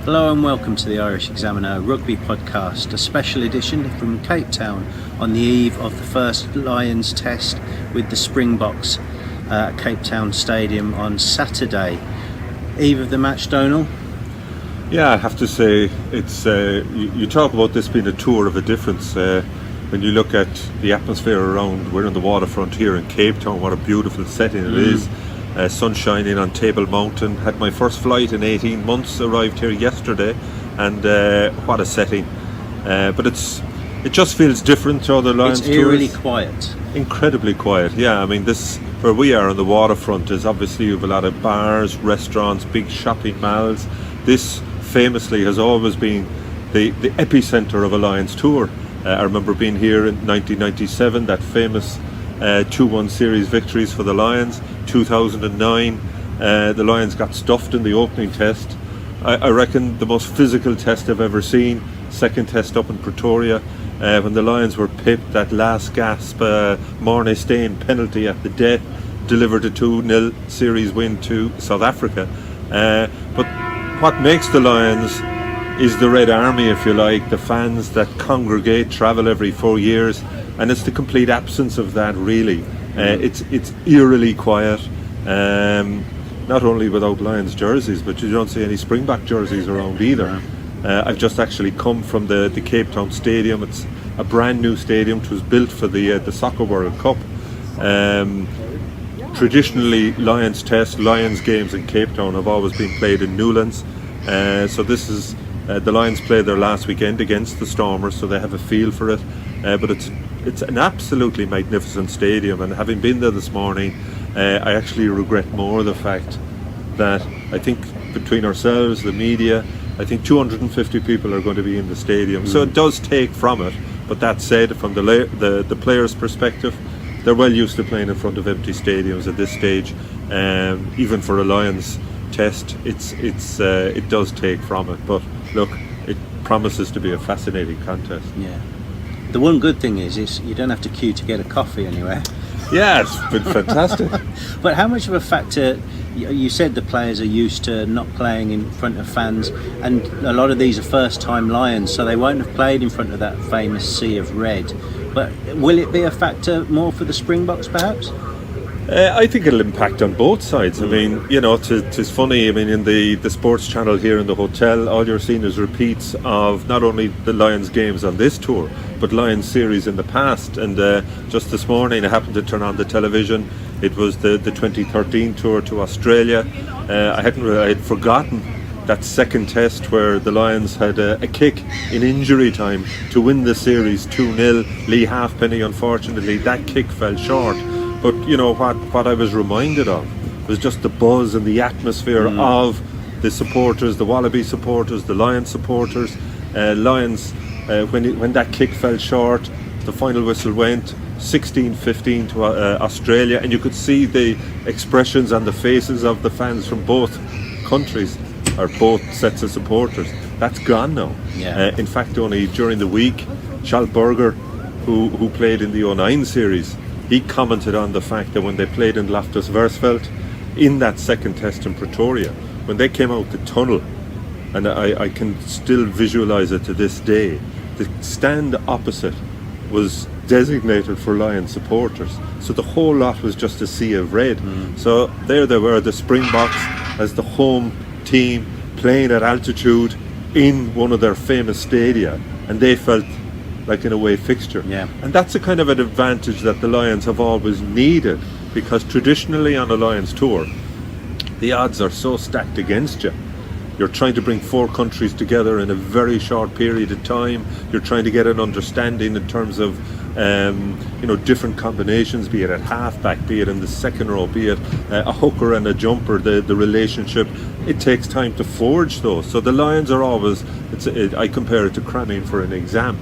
Hello and welcome to the Irish Examiner Rugby Podcast, a special edition from Cape Town on the eve of the first Lions test with the Springboks at Cape Town Stadium on Saturday. Eve of the match, Donal? Yeah, I have to say, it's you talk about this being a tour of a difference. When you look at the atmosphere around, we're on the waterfront here in Cape Town, what a beautiful setting it is. Sun shining on Table Mountain. Had my first flight in 18 months, arrived here yesterday, and what a setting. But it just feels different to other Lions tours. It's eerily quiet. Incredibly quiet, yeah. I mean, this, where we are on the waterfront, is obviously you have a lot of bars, restaurants, big shopping malls. This famously has always been the epicenter of a Lions tour. I remember being here in 1997, that famous 2-1 series victories for the Lions. 2009, the Lions got stuffed in the opening test. I reckon the most physical test I've ever seen. Second test up in Pretoria, when the Lions were pipped, that last gasp Morne Steyn penalty at the death delivered a 2-0 series win to South Africa. But what makes the Lions is the Red Army, if you like, the fans that congregate, travel every 4 years, and it's the complete absence of that, really. It's eerily quiet, not only without Lions jerseys, but you don't see any Springbok jerseys around either. I've just actually come from the Cape Town Stadium. It's a brand new stadium. It was built for the Soccer World Cup. Traditionally, Lions games in Cape Town have always been played in Newlands. So this is the Lions played their last weekend against the Stormers, so they have a feel for it. But it's an absolutely magnificent stadium, and having been there this morning, I actually regret more the fact that I think between ourselves, the media, I think 250 people are going to be in the stadium. So it does take from it. But that said, from the players' perspective, they're well used to playing in front of empty stadiums at this stage. Even for a Lions test, it does take from it. But look, it promises to be a fascinating contest. Yeah. The one good thing is you don't have to queue to get a coffee anywhere. Yeah, it's been fantastic. But how much of a factor, you said the players are used to not playing in front of fans, and a lot of these are first time Lions, so they won't have played in front of that famous sea of red. But will it be a factor more for the Springboks perhaps? I think it'll impact on both sides. I mean, you know, it's funny. I mean, in the sports channel here in the hotel, all you're seeing is repeats of not only the Lions games on this tour, but Lions series in the past. And just this morning, I happened to turn on the television. It was the 2013 tour to Australia. I had forgotten that second test where the Lions had a kick in injury time to win the series 2-0. Lee Halfpenny, unfortunately, that kick fell short. But you know what I was reminded of was just the buzz and the atmosphere of the supporters, the Wallaby supporters, the Lions supporters. Lions, when that kick fell short, the final whistle went 16-15 to Australia, and you could see the expressions on the faces of the fans from both countries, or both sets of supporters. That's gone now. Yeah. In fact, only during the week, Charles Berger, who played in the 09 series, he commented on the fact that when they played in Loftus Versfeld in that second test in Pretoria, when they came out the tunnel, and I can still visualise it to this day, the stand opposite was designated for Lions supporters. So the whole lot was just a sea of red. So there they were, the Springboks as the home team playing at altitude in one of their famous stadia, and they felt like an away fixture. Yeah. And that's a kind of an advantage that the Lions have always needed, because traditionally on a Lions tour, the odds are so stacked against you. You're trying to bring 4 countries together in a very short period of time. You're trying to get an understanding in terms of different combinations, be it at halfback, be it in the second row, be it a hooker and a jumper, the relationship. It takes time to forge those. So the Lions are always, I compare it to cramming for an exam.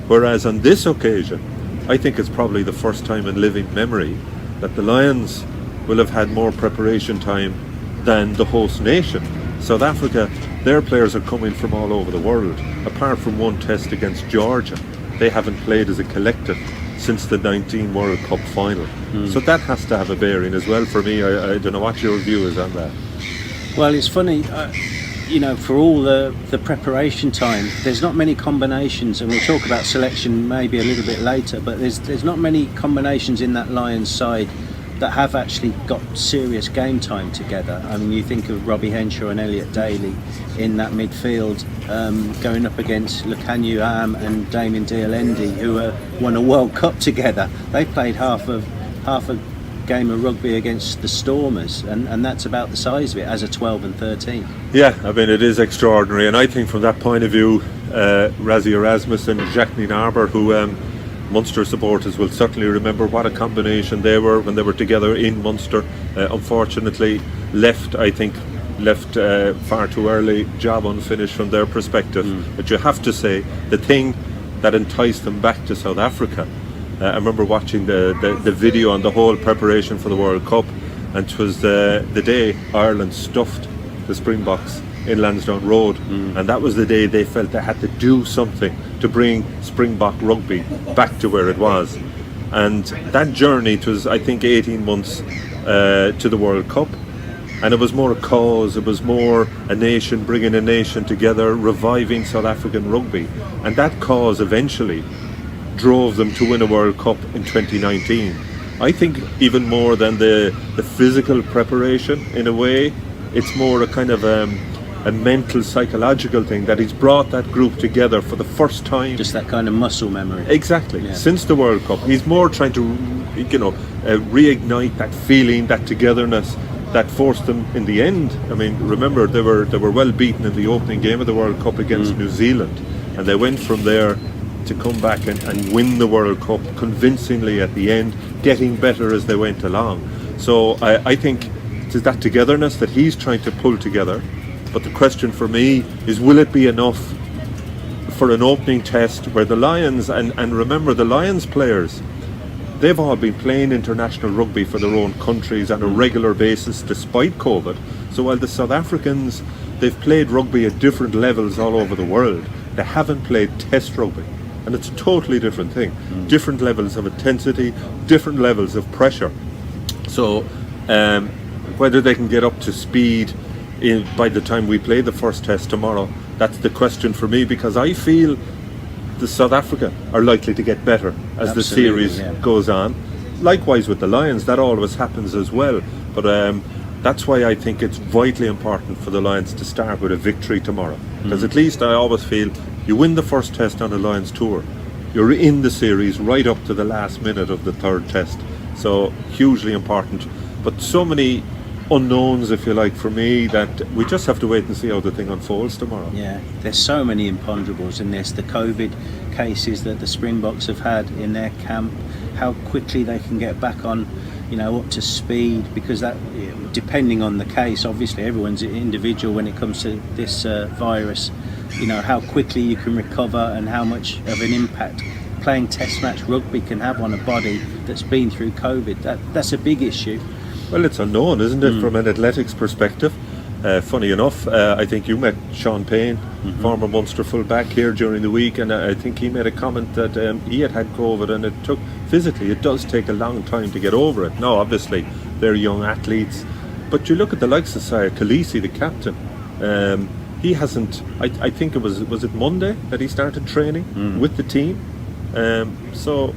Whereas on this occasion, I think it's probably the first time in living memory that the Lions will have had more preparation time than the host nation. South Africa, their players are coming from all over the world. Apart from one test against Georgia, they haven't played as a collective since the 19 World Cup final. So that has to have a bearing as well for me. I don't know what your view is on that. Well, it's funny. for all the preparation time, there's not many combinations, and we'll talk about selection maybe a little bit later, but there's not many combinations in that Lions side that have actually got serious game time together. I mean, you think of Robbie Henshaw and Elliot Daly in that midfield, going up against Lukhanyu Am and Damien Dialendi, who won a World Cup together. They played half a game of rugby against the Stormers, and that's about the size of it as a 12 and 13. Yeah, I mean, it is extraordinary, and I think from that point of view, Rassie Erasmus and Jacques Nienaber, who Munster supporters will certainly remember what a combination they were when they were together in Munster. Unfortunately, left far too early, job unfinished from their perspective. But you have to say, the thing that enticed them back to South Africa, I remember watching the video on the whole preparation for the World Cup, and it was the day Ireland stuffed the Springboks in Lansdowne Road, and that was the day they felt they had to do something to bring Springbok rugby back to where it was. And that journey, it was, I think, 18 months to the World Cup, and it was more a cause, it was more a nation bringing a nation together, reviving South African rugby, and that cause eventually drove them to win a World Cup in 2019. I think even more than the physical preparation, in a way, it's more a kind of a mental, psychological thing that he's brought that group together for the first time. Just that kind of muscle memory. Exactly. Yeah. Since the World Cup, he's more trying to, reignite that feeling, that togetherness that forced them in the end. I mean, remember they were well beaten in the opening game of the World Cup against New Zealand, and they went from there to come back and win the World Cup convincingly at the end, getting better as they went along. So I think it's that togetherness that he's trying to pull together. But the question for me is, will it be enough for an opening test where the Lions, and remember the Lions players, they've all been playing international rugby for their own countries on a regular basis despite COVID. So while the South Africans, they've played rugby at different levels all over the world, they haven't played test rugby. And it's a totally different thing. Different levels of intensity, different levels of pressure. So whether they can get up to speed by the time we play the first test tomorrow, that's the question for me, because I feel the South Africa are likely to get better as the series goes on. Likewise with the Lions, that always happens as well. But that's why I think it's vitally important for the Lions to start with a victory tomorrow. Because at least I always feel you win the first test on a Lions tour, you're in the series right up to the last minute of the third test. So hugely important. But so many unknowns, if you like, for me, that we just have to wait and see how the thing unfolds tomorrow. Yeah, there's so many imponderables in this. The COVID cases that the Springboks have had in their camp, how quickly they can get back on, up to speed, because that, depending on the case, obviously everyone's individual when it comes to this virus, how quickly you can recover and how much of an impact playing test match rugby can have on a body that's been through COVID. That's a big issue. Well, it's unknown, isn't it, from an athletics perspective? Funny enough, I think you met Sean Payne, former Munster full-back, here during the week, and I think he made a comment that he had COVID, and it does take a long time to get over it. Now, obviously, they're young athletes, but you look at the likes of Sire Khaleesi, the captain, he hasn't, I think was it Monday that he started training with the team? So,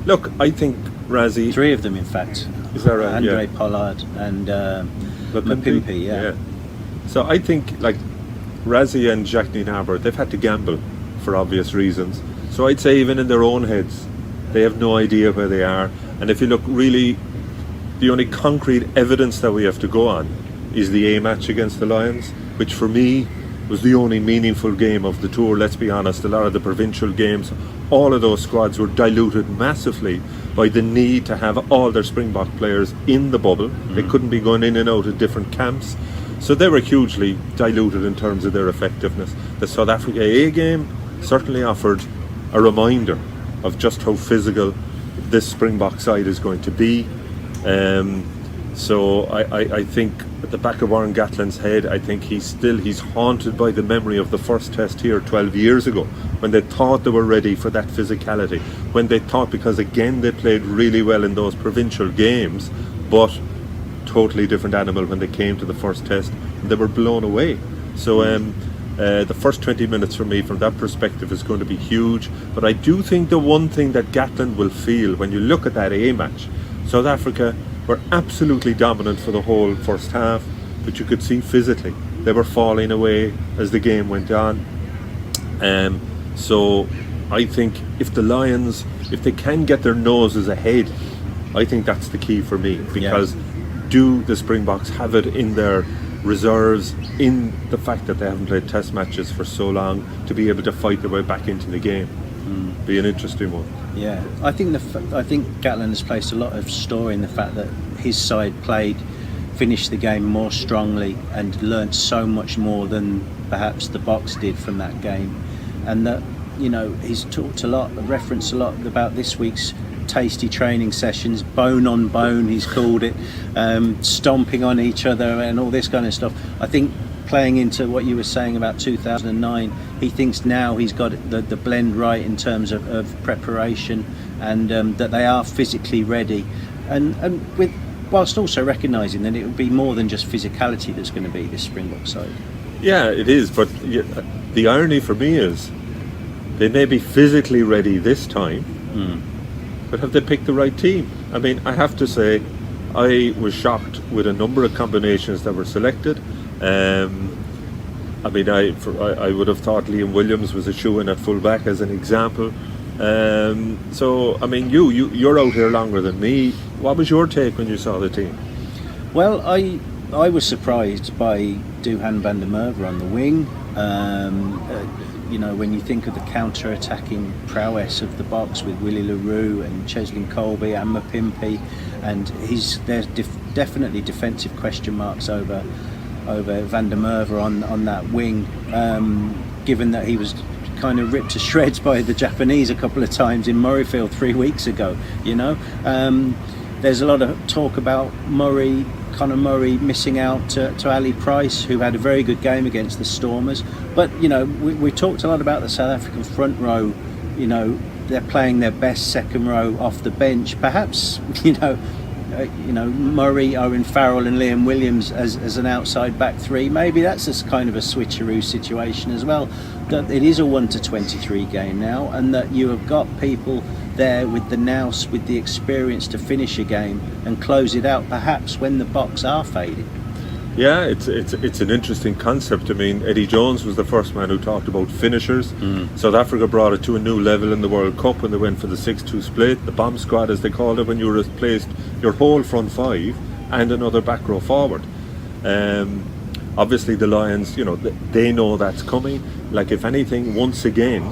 look, I think Rassie... 3 of them, in fact. Is that right? Andre Pollard and Mapimpi, yeah. So I think, like, Rassie and Jacques Nienaber, they've had to gamble for obvious reasons. So I'd say even in their own heads, they have no idea where they are. And if you look, really, the only concrete evidence that we have to go on is the A match against the Lions, which for me was the only meaningful game of the tour. Let's be honest, a lot of the provincial games, all of those squads were diluted massively by the need to have all their Springbok players in the bubble. They couldn't be going in and out of different camps. So they were hugely diluted in terms of their effectiveness. The South Africa A game certainly offered a reminder of just how physical this Springbok side is going to be. So I think at the back of Warren Gatlin's head, I think he's haunted by the memory of the first test here 12 years ago, when they thought they were ready for that physicality, when they thought, because again they played really well in those provincial games, but totally different animal when they came to the first test, and they were blown away. So the first 20 minutes for me, from that perspective, is going to be huge. But I do think the one thing that Gatland will feel when you look at that A match, South Africa were absolutely dominant for the whole first half, but you could see physically they were falling away as the game went on. So I think if the Lions, if they can get their noses ahead, I think that's the key for me, because do the Springboks have it in their reserves, in the fact that they haven't played test matches for so long, to be able to fight their way back into the game? Be an interesting one. Yeah, I think Gatland has placed a lot of store in the fact that his side finished the game more strongly and learnt so much more than perhaps the Boks did from that game, and that, you know, he's talked a lot, referenced a lot about this week's tasty training sessions, bone on bone he's called it, stomping on each other and all this kind of stuff. I think playing into what you were saying about 2009, he thinks now he's got the blend right in terms of preparation, and that they are physically ready, and with, whilst also recognising that it will be more than just physicality that's going to be this Springbok side. Yeah, it is, but the irony for me is they may be physically ready this time, but have they picked the right team? I mean, I have to say, I was shocked with a number of combinations that were selected. I mean, I would have thought Liam Williams was a shoo-in at full-back as an example. So, I mean, you're out here longer than me. What was your take when you saw the team? Well, I was surprised by Duhan van der Merwe on the wing. You know, when you think of the counter-attacking prowess of the Boks with Willie LaRue and Cheslin Colby and Mapimpi, and there's definitely defensive question marks over van der Merwe on that wing, given that he was kind of ripped to shreds by the Japanese a couple of times in Murrayfield 3 weeks ago. You know, there's a lot of talk about Conor Murray missing out to Ali Price, who had a very good game against the Stormers. But, you know, we talked a lot about the South African front row. You know, they're playing their best second row off the bench. Perhaps, you know, Murray, Owen Farrell and Liam Williams as an outside back three. Maybe that's just kind of a switcheroo situation as well. That it is a 1-23 game now, and that you have got people there with the nous, with the experience to finish a game and close it out, perhaps when the Boks are fading. Yeah, it's an interesting concept. I mean, Eddie Jones was the first man who talked about finishers. South Africa brought it to a new level in the World Cup when they went for the 6-2 split, the bomb squad as they called it, when you replaced your whole front five and another back row forward. Obviously the Lions, you know, they know that's coming. Like, if anything, once again,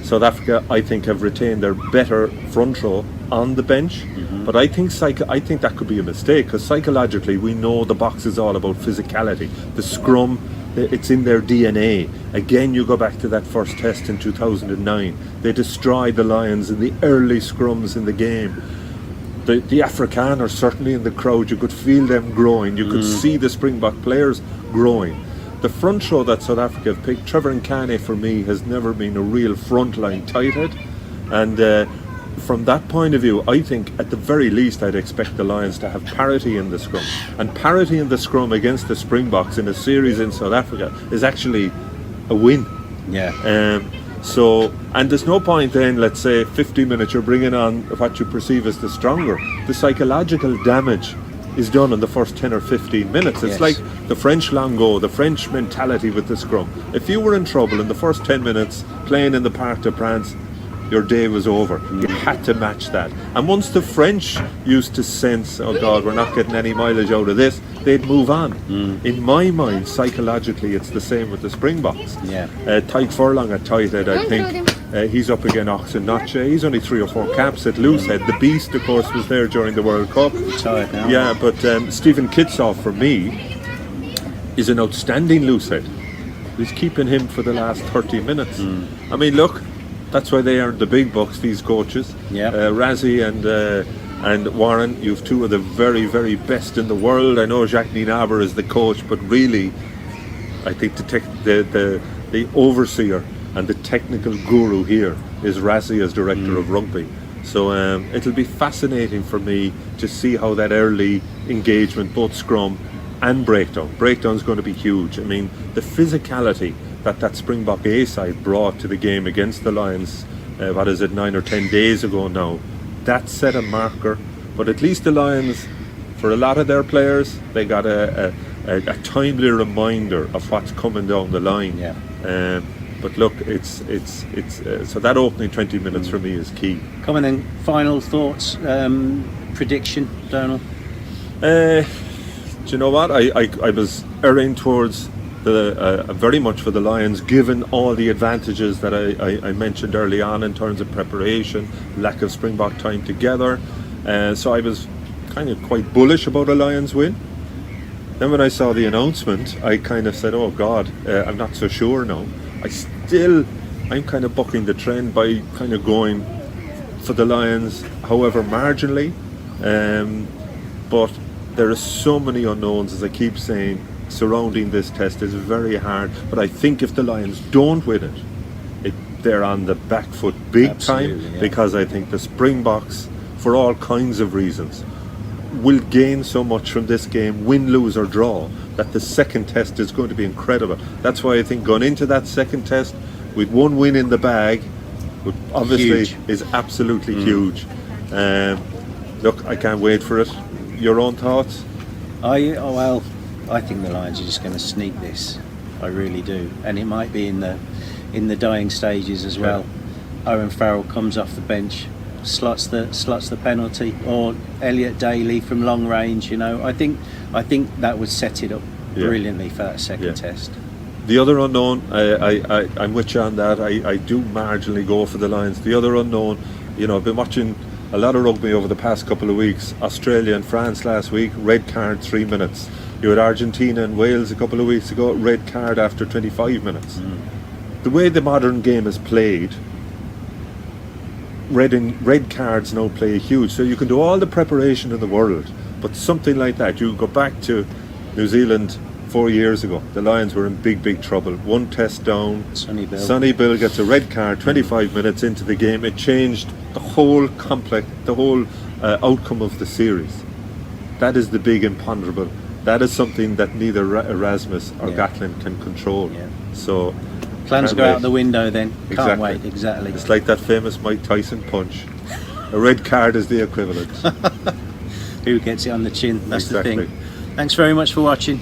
South Africa, I think, have retained their better front row on the bench. But I think that could be a mistake, because psychologically we know the Boks is all about physicality. The scrum, it's in their DNA. Again, you go back to that first test in 2009. They destroyed the Lions in the early scrums in the game. The Afrikaners certainly in the crowd, you could feel them growing. You could see the Springbok players growing. The front row that South Africa have picked, Trevor Nkane for me has never been a real frontline tighthead, and from that point of view, I think at the very least I'd expect the Lions to have parity in the scrum, and parity in the scrum against the Springboks in a series in South Africa is actually a win. So, and there's no point then, let's say 50 minutes you're bringing on what you perceive as the stronger. The psychological damage is done in the first 10 or 15 minutes. It's like the French Longo, the French mentality with the scrum. If you were in trouble in the first 10 minutes playing in the Parc des Princes, your day was over. You had to match that. And once the French used to sense, oh God, we're not getting any mileage out of this, they'd move on. In my mind, psychologically, it's the same with the Springboks. Tyke Furlong at tighthead, I think. He's up against Oxen Notche. He's only 3 or 4 caps at loosehead. The Beast, of course, was there during the World Cup. Now. Yeah, but Stephen Kitsoff, for me, is an outstanding loosehead. Who's keeping him for the last 30 minutes. I mean, look, that's why they earned the big bucks, these coaches. Razzie and Warren, you've two of the very, very best in the world. I know Jacques Nienaber is the coach, but really, I think the overseer and the technical guru here is Razzie as director of rugby. So it'll be fascinating for me to see how that early engagement, both scrum and breakdown. Breakdown's going to be huge. I mean, the physicality that Springbok A side brought to the game against the Lions, 9 or 10 days ago now, that set a marker. But at least the Lions, for a lot of their players, they got a timely reminder of what's coming down the line. Yeah. But look, it's so that opening 20 minutes for me is key. Come on then, final thoughts, prediction, Donal? Do you know what? I was erring towards very much for the Lions, given all the advantages that I mentioned early on in terms of preparation, lack of Springbok time together. So I was kind of quite bullish about a Lions win. Then when I saw the announcement, I kind of said, oh God, I'm not so sure now. I'm kind of bucking the trend by kind of going for the Lions, however marginally. But there are so many unknowns, as I keep saying, surrounding this test. Is very hard. But I think if the Lions don't win it, they're on the back foot big time, yeah. because I think the Springboks, for all kinds of reasons, will gain so much from this game, win, lose or draw, that the second test is going to be incredible. That's why I think going into that second test with one win in the bag, obviously huge. is absolutely huge. Look, I can't wait for it. Your own thoughts? I think the Lions are just going to sneak this. I really do, and it might be in the dying stages as well. Owen Farrell comes off the bench, slots the penalty, or Elliot Daly from long range. You know, I think that would set it up brilliantly for that second test. The other unknown, I'm with you on that. I do marginally go for the Lions. The other unknown, you know, I've been watching a lot of rugby over the past couple of weeks. Australia and France last week, red card 3 minutes. You had Argentina and Wales a couple of weeks ago, red card after 25 minutes. The way the modern game is played, red cards now play huge. So you can do all the preparation in the world, but something like that, you go back to New Zealand 4 years ago, the Lions were in big trouble. One test down, Sonny Bill gets a red card 25 minutes into the game. It changed the whole outcome of the series. That is the big imponderable. That is something that neither Erasmus or Gatlin can control. So plans go out the window then. Can't wait. Exactly. It's like that famous Mike Tyson punch. A red card is the equivalent. Who gets it on the chin? That's the thing. Thanks very much for watching.